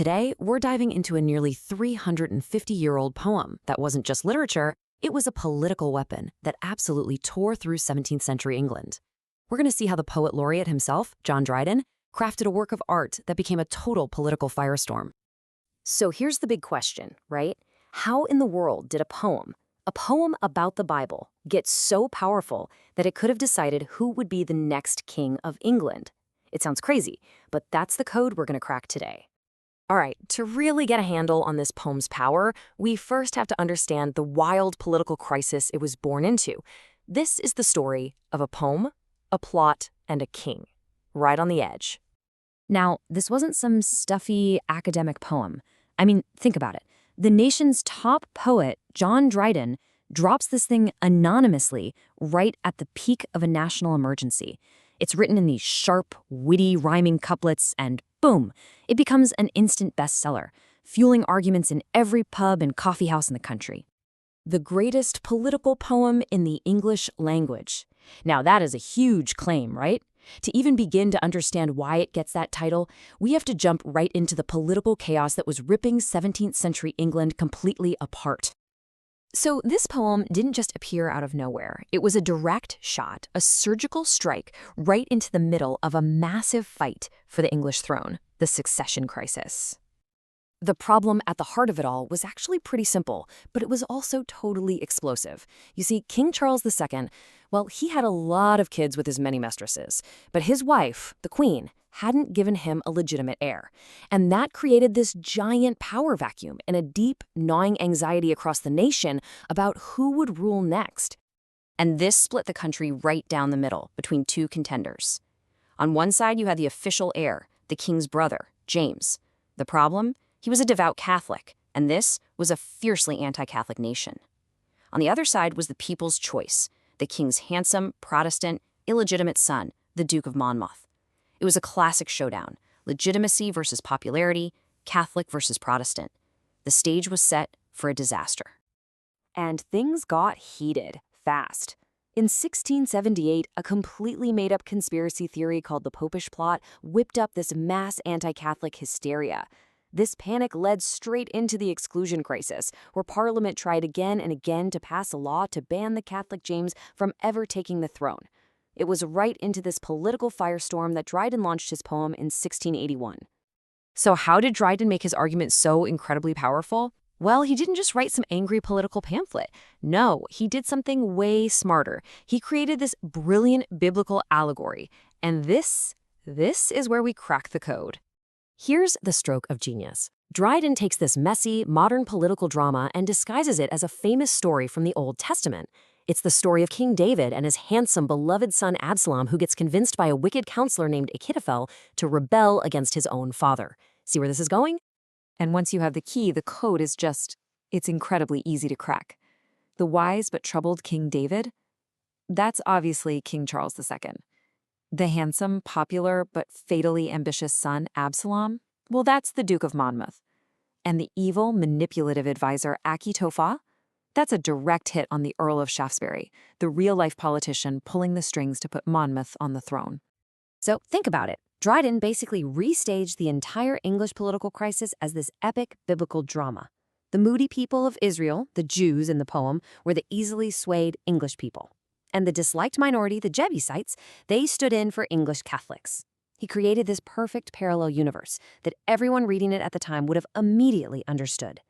Today, we're diving into a nearly 350-year-old poem that wasn't just literature, it was a political weapon that absolutely tore through 17th century England. We're going to see how the poet laureate himself, John Dryden, crafted a work of art that became a total political firestorm. So here's the big question, right? How in the world did a poem about the Bible, get so powerful that it could have decided who would be the next king of England? It sounds crazy, but that's the code we're going to crack today. All right, to really get a handle on this poem's power, we first have to understand the wild political crisis it was born into. This is the story of a poem, a plot, and a king, right on the edge. Now, this wasn't some stuffy academic poem. I mean, think about it. The nation's top poet, John Dryden, drops this thing anonymously right at the peak of a national emergency. It's written in these sharp, witty, rhyming couplets, and boom, it becomes an instant bestseller, fueling arguments in every pub and coffeehouse in the country. The greatest political poem in the English language. Now, that is a huge claim, right? To even begin to understand why it gets that title, we have to jump right into the political chaos that was ripping 17th century England completely apart. So this poem didn't just appear out of nowhere. It was a direct shot, a surgical strike right into the middle of a massive fight for the English throne, the succession crisis. The problem at the heart of it all was actually pretty simple, but it was also totally explosive. You see, King Charles II, well, he had a lot of kids with his many mistresses, but his wife, the Queen, hadn't given him a legitimate heir. And that created this giant power vacuum and a deep, gnawing anxiety across the nation about who would rule next. And this split the country right down the middle between two contenders. On one side, you had the official heir, the king's brother, James. The problem? He was a devout Catholic, and this was a fiercely anti-Catholic nation. On the other side was the people's choice, the king's handsome, Protestant, illegitimate son, the Duke of Monmouth. It was a classic showdown, legitimacy versus popularity, Catholic versus Protestant. The stage was set for a disaster. And things got heated fast. In 1678, a completely made-up conspiracy theory called the Popish Plot whipped up this mass anti-Catholic hysteria. This panic led straight into the exclusion crisis, where Parliament tried again and again to pass a law to ban the Catholic James from ever taking the throne. It was right into this political firestorm that Dryden launched his poem in 1681. So how did Dryden make his argument so incredibly powerful? Well, he didn't just write some angry political pamphlet. No, he did something way smarter. He created this brilliant biblical allegory. And this is where we crack the code. Here's the stroke of genius. Dryden takes this messy, modern political drama and disguises it as a famous story from the Old Testament. It's the story of King David and his handsome, beloved son Absalom, who gets convinced by a wicked counselor named Achitophel to rebel against his own father. See where this is going? And once you have the key, the code is it's incredibly easy to crack. The wise but troubled King David? That's obviously King Charles II. The handsome, popular, but fatally ambitious son, Absalom? Well, that's the Duke of Monmouth. And the evil, manipulative advisor, Achitophel? That's a direct hit on the Earl of Shaftesbury, the real-life politician pulling the strings to put Monmouth on the throne. So think about it. Dryden basically restaged the entire English political crisis as this epic biblical drama. The moody people of Israel, the Jews in the poem, were the easily swayed English people. And the disliked minority, the Jebusites, they stood in for English Catholics. He created this perfect parallel universe that everyone reading it at the time would have immediately understood.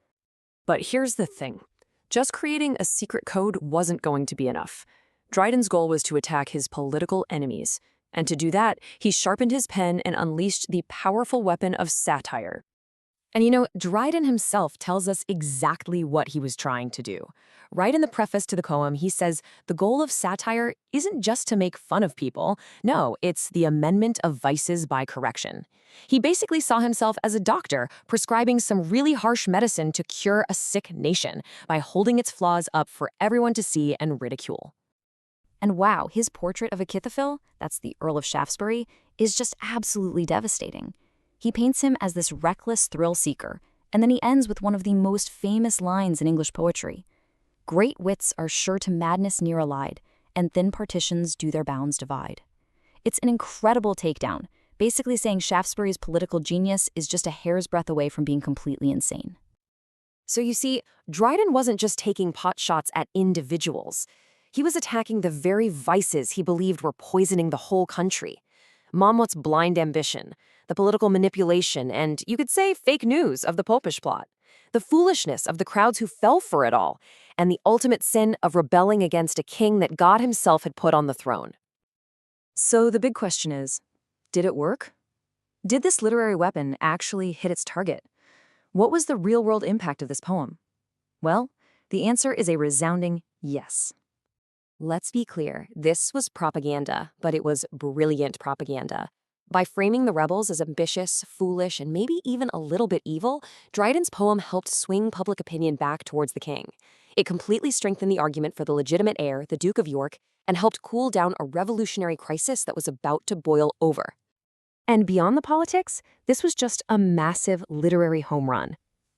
But here's the thing. Just creating a secret code wasn't going to be enough. Dryden's goal was to attack his political enemies. And to do that, he sharpened his pen and unleashed the powerful weapon of satire. And Dryden himself tells us exactly what he was trying to do. Right in the preface to the poem, he says, the goal of satire isn't just to make fun of people. No, it's the amendment of vices by correction. He basically saw himself as a doctor prescribing some really harsh medicine to cure a sick nation by holding its flaws up for everyone to see and ridicule. And wow, his portrait of Achitophel, that's the Earl of Shaftesbury, is just absolutely devastating. He paints him as this reckless thrill-seeker, and then he ends with one of the most famous lines in English poetry. Great wits are sure to madness near allied, and thin partitions do their bounds divide. It's an incredible takedown, basically saying Shaftesbury's political genius is just a hair's breadth away from being completely insane. So you see, Dryden wasn't just taking pot shots at individuals. He was attacking the very vices he believed were poisoning the whole country. Monmouth's blind ambition, the political manipulation, and, you could say, fake news of the Popish plot, the foolishness of the crowds who fell for it all, and the ultimate sin of rebelling against a king that God himself had put on the throne. So the big question is, did it work? Did this literary weapon actually hit its target? What was the real-world impact of this poem? Well, the answer is a resounding yes. Let's be clear, this was propaganda, but it was brilliant propaganda. By framing the rebels as ambitious, foolish, and maybe even a little bit evil, Dryden's poem helped swing public opinion back towards the king. It completely strengthened the argument for the legitimate heir, the Duke of York, and helped cool down a revolutionary crisis that was about to boil over. And beyond the politics, this was just a massive literary home run.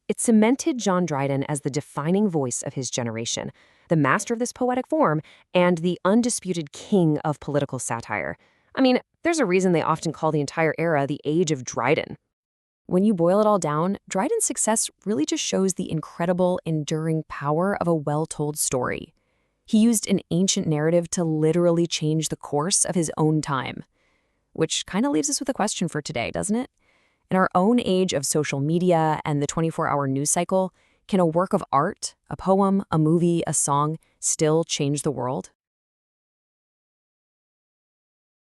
It cemented John Dryden as the defining voice of his generation, the master of this poetic form, and the undisputed king of political satire. I mean, there's a reason they often call the entire era the Age of Dryden. When you boil it all down, Dryden's success really just shows the incredible, enduring power of a well-told story. He used an ancient narrative to literally change the course of his own time. Which kind of leaves us with a question for today, doesn't it? In our own age of social media and the 24-hour news cycle, can a work of art, a poem, a movie, a song, still change the world?